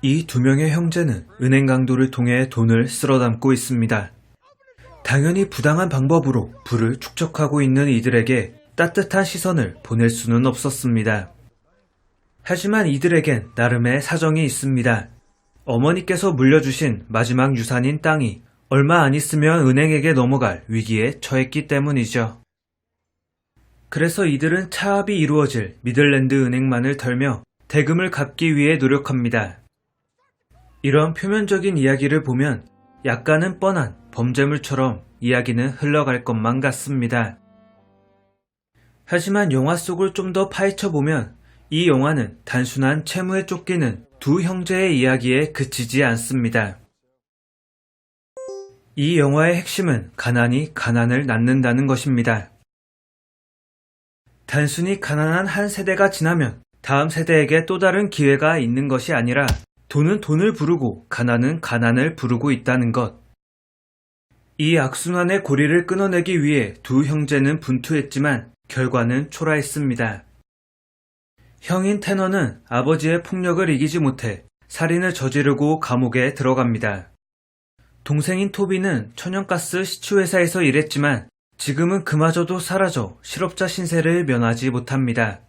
이 두 명의 형제는 은행 강도를 통해 돈을 쓸어 담고 있습니다. 당연히 부당한 방법으로 부를 축적하고 있는 이들에게 따뜻한 시선을 보낼 수는 없었습니다. 하지만 이들에겐 나름의 사정이 있습니다. 어머니께서 물려주신 마지막 유산인 땅이 얼마 안 있으면 은행에게 넘어갈 위기에 처했기 때문이죠. 그래서 이들은 차압이 이루어질 미들랜드 은행만을 털며 대금을 갚기 위해 노력합니다. 이런 표면적인 이야기를 보면 약간은 뻔한 범죄물처럼 이야기는 흘러갈 것만 같습니다. 하지만 영화 속을 좀 더 파헤쳐보면 이 영화는 단순한 채무에 쫓기는 두 형제의 이야기에 그치지 않습니다. 이 영화의 핵심은 가난이 가난을 낳는다는 것입니다. 단순히 가난한 한 세대가 지나면 다음 세대에게 또 다른 기회가 있는 것이 아니라 돈은 돈을 부르고 가난은 가난을 부르고 있다는 것. 이 악순환의 고리를 끊어내기 위해 두 형제는 분투했지만 결과는 초라했습니다. 형인 테너는 아버지의 폭력을 이기지 못해 살인을 저지르고 감옥에 들어갑니다. 동생인 토비는 천연가스 시추회사에서 일했지만 지금은 그마저도 사라져 실업자 신세를 면하지 못합니다.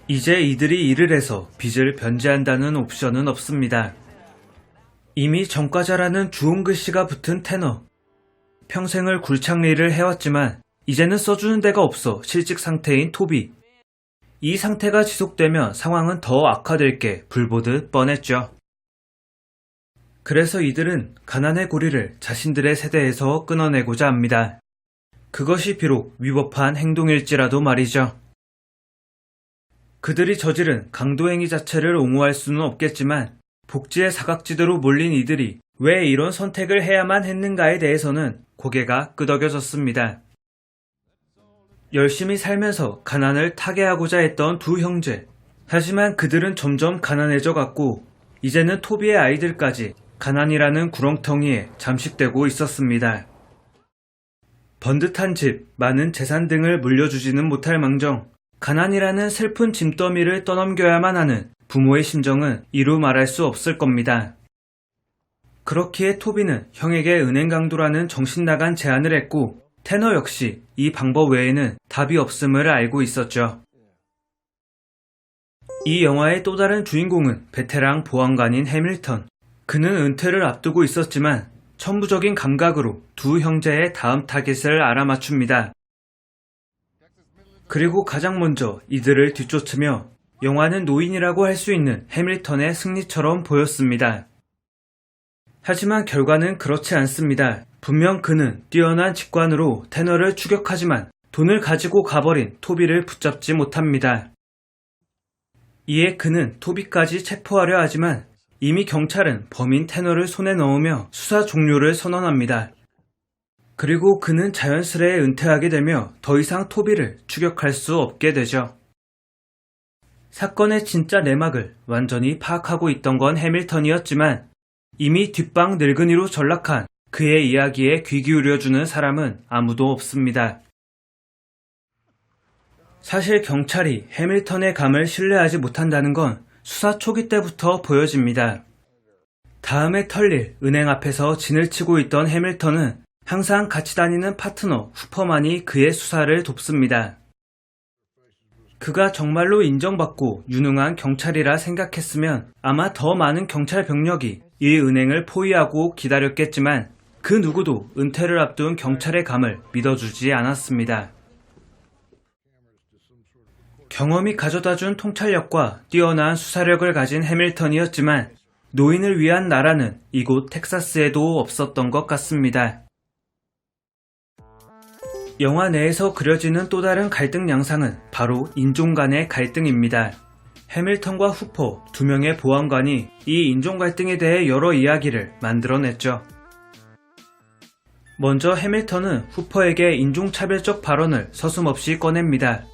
이제 이들이 일을 해서 빚을 변제한다는 옵션은 없습니다. 이미 전과자라는 주홍 글씨가 붙은 테너. 평생을 굴착일을 해왔지만 이제는 써주는 데가 없어 실직 상태인 토비. 이 상태가 지속되면 상황은 더 악화될 게 불보듯 뻔했죠. 그래서 이들은 가난의 고리를 자신들의 세대에서 끊어내고자 합니다. 그것이 비록 위법한 행동일지라도 말이죠. 그들이 저지른 강도행위 자체를 옹호할 수는 없겠지만 복지의 사각지대로 몰린 이들이 왜 이런 선택을 해야만 했는가에 대해서는 고개가 끄덕여졌습니다. 열심히 살면서 가난을 타개하고자 했던 두 형제. 하지만 그들은 점점 가난해져 갔고 이제는 토비의 아이들까지 가난이라는 구렁텅이에 잠식되고 있었습니다. 번듯한 집, 많은 재산 등을 물려주지는 못할 망정 가난이라는 슬픈 짐더미를 떠넘겨야만 하는 부모의 심정은 이루 말할 수 없을 겁니다. 그렇기에 토비는 형에게 은행 강도라는 정신나간 제안을 했고 테너 역시 이 방법 외에는 답이 없음을 알고 있었죠. 이 영화의 또 다른 주인공은 베테랑 보안관인 해밀턴. 그는 은퇴를 앞두고 있었지만 천부적인 감각으로 두 형제의 다음 타겟을 알아맞춥니다. 그리고 가장 먼저 이들을 뒤쫓으며 영화는 노인이라고 할 수 있는 해밀턴의 승리처럼 보였습니다. 하지만 결과는 그렇지 않습니다. 분명 그는 뛰어난 직관으로 테너를 추격하지만 돈을 가지고 가버린 토비를 붙잡지 못합니다. 이에 그는 토비까지 체포하려 하지만 이미 경찰은 범인 테너를 손에 넣으며 수사 종료를 선언합니다. 그리고 그는 자연스레 은퇴하게 되며 더 이상 토비를 추격할 수 없게 되죠. 사건의 진짜 내막을 완전히 파악하고 있던 건 해밀턴이었지만 이미 뒷방 늙은이로 전락한 그의 이야기에 귀 기울여주는 사람은 아무도 없습니다. 사실 경찰이 해밀턴의 감을 신뢰하지 못한다는 건 수사 초기 때부터 보여집니다. 다음에 털릴 은행 앞에서 진을 치고 있던 해밀턴은 항상 같이 다니는 파트너 후퍼만이 그의 수사를 돕습니다. 그가 정말로 인정받고 유능한 경찰이라 생각했으면 아마 더 많은 경찰 병력이 이 은행을 포위하고 기다렸겠지만 그 누구도 은퇴를 앞둔 경찰의 감을 믿어주지 않았습니다. 경험이 가져다준 통찰력과 뛰어난 수사력을 가진 해밀턴이었지만 노인을 위한 나라는 이곳 텍사스에도 없었던 것 같습니다. 영화 내에서 그려지는 또 다른 갈등 양상은 바로 인종 간의 갈등입니다. 해밀턴과 후퍼 두 명의 보안관이 이 인종 갈등에 대해 여러 이야기를 만들어냈죠. 먼저 해밀턴은 후퍼에게 인종차별적 발언을 서슴없이 꺼냅니다.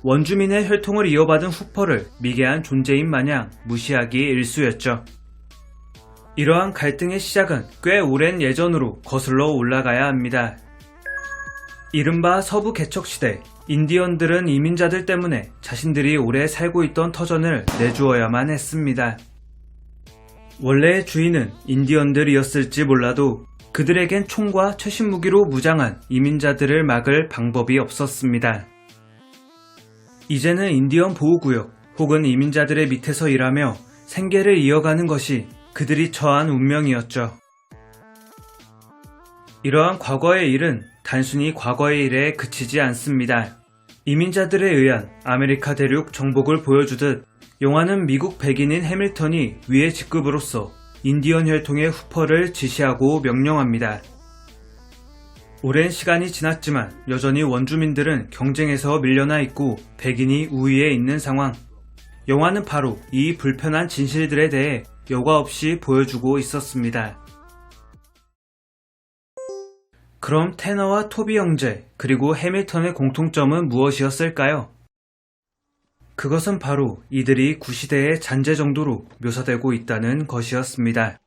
원주민의 혈통을 이어받은 후퍼를 미개한 존재인 마냥 무시하기 일쑤였죠. 이러한 갈등의 시작은 꽤 오랜 예전으로 거슬러 올라가야 합니다. 이른바 서부 개척시대 인디언들은 이민자들 때문에 자신들이 오래 살고 있던 터전을 내주어야만 했습니다. 원래의 주인은 인디언들이었을지 몰라도 그들에겐 총과 최신 무기로 무장한 이민자들을 막을 방법이 없었습니다. 이제는 인디언 보호구역 혹은 이민자들의 밑에서 일하며 생계를 이어가는 것이 그들이 처한 운명이었죠. 이러한 과거의 일은 단순히 과거의 일에 그치지 않습니다. 이민자들에 의한 아메리카 대륙 정복을 보여주듯 영화는 미국 백인인 해밀턴이 위의 직급으로서 인디언 혈통의 후퍼를 지시하고 명령합니다. 오랜 시간이 지났지만 여전히 원주민들은 경쟁에서 밀려나 있고 백인이 우위에 있는 상황. 영화는 바로 이 불편한 진실들에 대해 여과 없이 보여주고 있었습니다. 그럼 테너와 토비 형제 그리고 해밀턴의 공통점은 무엇이었을까요? 그것은 바로 이들이 구시대의 잔재 정도로 묘사되고 있다는 것이었습니다.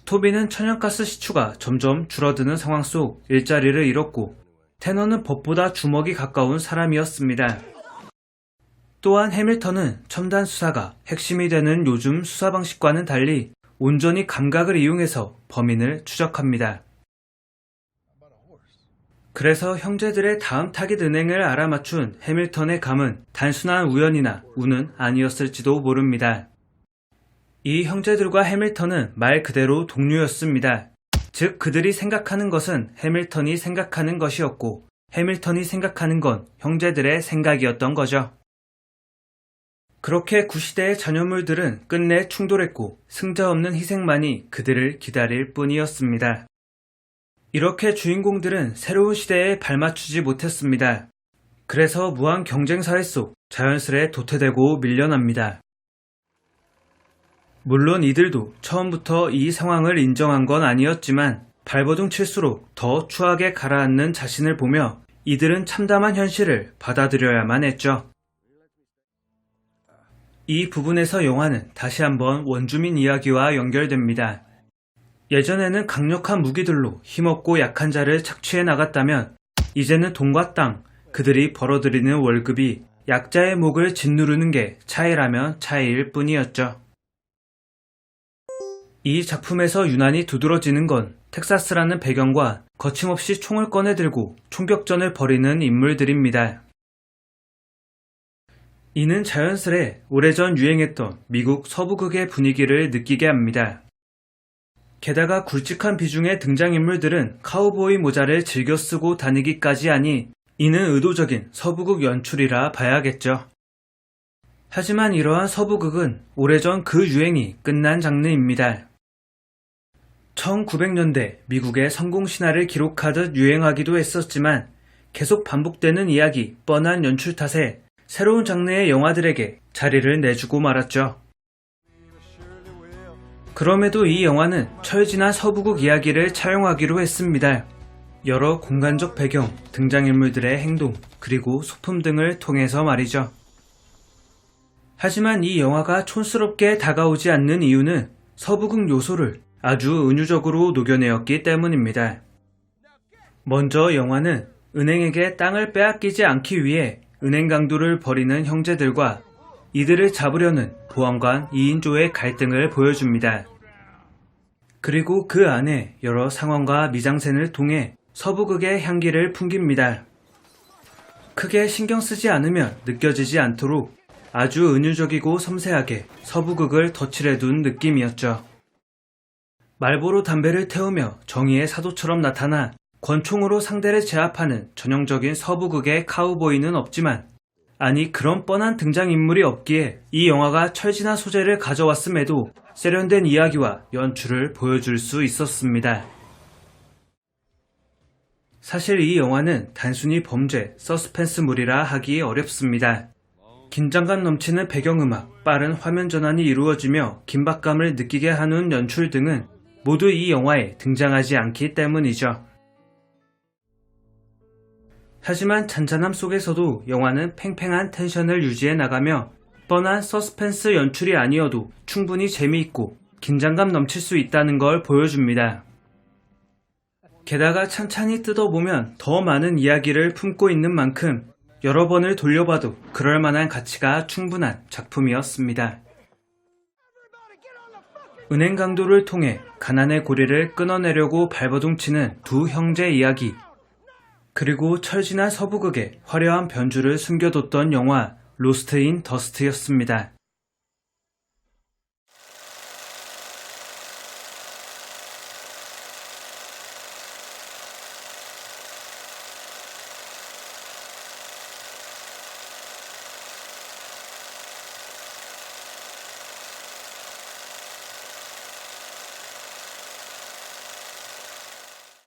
토비는 천연가스 시추가 점점 줄어드는 상황 속 일자리를 잃었고 테너는 법보다 주먹이 가까운 사람이었습니다. 또한 해밀턴은 첨단 수사가 핵심이 되는 요즘 수사 방식과는 달리 온전히 감각을 이용해서 범인을 추적합니다. 그래서 형제들의 다음 타깃 은행을 알아맞춘 해밀턴의 감은 단순한 우연이나 운은 아니었을지도 모릅니다. 이 형제들과 해밀턴은 말 그대로 동료였습니다. 즉 그들이 생각하는 것은 해밀턴이 생각하는 것이었고 해밀턴이 생각하는 건 형제들의 생각이었던 거죠. 그렇게 구시대의 잔여물들은 끝내 충돌했고 승자 없는 희생만이 그들을 기다릴 뿐이었습니다. 이렇게 주인공들은 새로운 시대에 발맞추지 못했습니다. 그래서 무한 경쟁 사회 속 자연스레 도태되고 밀려납니다. 물론 이들도 처음부터 이 상황을 인정한 건 아니었지만 발버둥 칠수록 더 추하게 가라앉는 자신을 보며 이들은 참담한 현실을 받아들여야만 했죠. 이 부분에서 영화는 다시 한번 원주민 이야기와 연결됩니다. 예전에는 강력한 무기들로 힘없고 약한 자를 착취해 나갔다면 이제는 돈과 땅, 그들이 벌어들이는 월급이 약자의 목을 짓누르는 게 차이라면 차이일 뿐이었죠. 이 작품에서 유난히 두드러지는 건 텍사스라는 배경과 거침없이 총을 꺼내들고 총격전을 벌이는 인물들입니다. 이는 자연스레 오래전 유행했던 미국 서부극의 분위기를 느끼게 합니다. 게다가 굵직한 비중의 등장인물들은 카우보이 모자를 즐겨 쓰고 다니기까지 하니 이는 의도적인 서부극 연출이라 봐야겠죠. 하지만 이러한 서부극은 오래전 그 유행이 끝난 장르입니다. 1900년대 미국의 성공 신화를 기록하듯 유행하기도 했었지만 계속 반복되는 이야기, 뻔한 연출 탓에 새로운 장르의 영화들에게 자리를 내주고 말았죠. 그럼에도 이 영화는 철진한 서부극 이야기를 차용하기로 했습니다. 여러 공간적 배경, 등장인물들의 행동, 그리고 소품 등을 통해서 말이죠. 하지만 이 영화가 촌스럽게 다가오지 않는 이유는 서부극 요소를 아주 은유적으로 녹여내었기 때문입니다. 먼저 영화는 은행에게 땅을 빼앗기지 않기 위해 은행 강도를 벌이는 형제들과 이들을 잡으려는 보안관 2인조의 갈등을 보여줍니다. 그리고 그 안에 여러 상황과 미장센을 통해 서부극의 향기를 풍깁니다. 크게 신경 쓰지 않으면 느껴지지 않도록 아주 은유적이고 섬세하게 서부극을 덧칠해둔 느낌이었죠. 말보로 담배를 태우며 정의의 사도처럼 나타나 권총으로 상대를 제압하는 전형적인 서부극의 카우보이는 없지만, 아니 그런 뻔한 등장인물이 없기에 이 영화가 철진한 소재를 가져왔음에도 세련된 이야기와 연출을 보여줄 수 있었습니다. 사실 이 영화는 단순히 범죄, 서스펜스물이라 하기 어렵습니다. 긴장감 넘치는 배경음악, 빠른 화면 전환이 이루어지며 긴박감을 느끼게 하는 연출 등은 모두 이 영화에 등장하지 않기 때문이죠. 하지만 잔잔함 속에서도 영화는 팽팽한 텐션을 유지해 나가며 뻔한 서스펜스 연출이 아니어도 충분히 재미있고 긴장감 넘칠 수 있다는 걸 보여줍니다. 게다가 찬찬히 뜯어보면 더 많은 이야기를 품고 있는 만큼 여러 번을 돌려봐도 그럴 만한 가치가 충분한 작품이었습니다. 은행 강도를 통해 가난의 고리를 끊어내려고 발버둥치는 두 형제 이야기, 그리고 철진한 서부극의 화려한 변주를 숨겨뒀던 영화 로스트 인 더스트였습니다.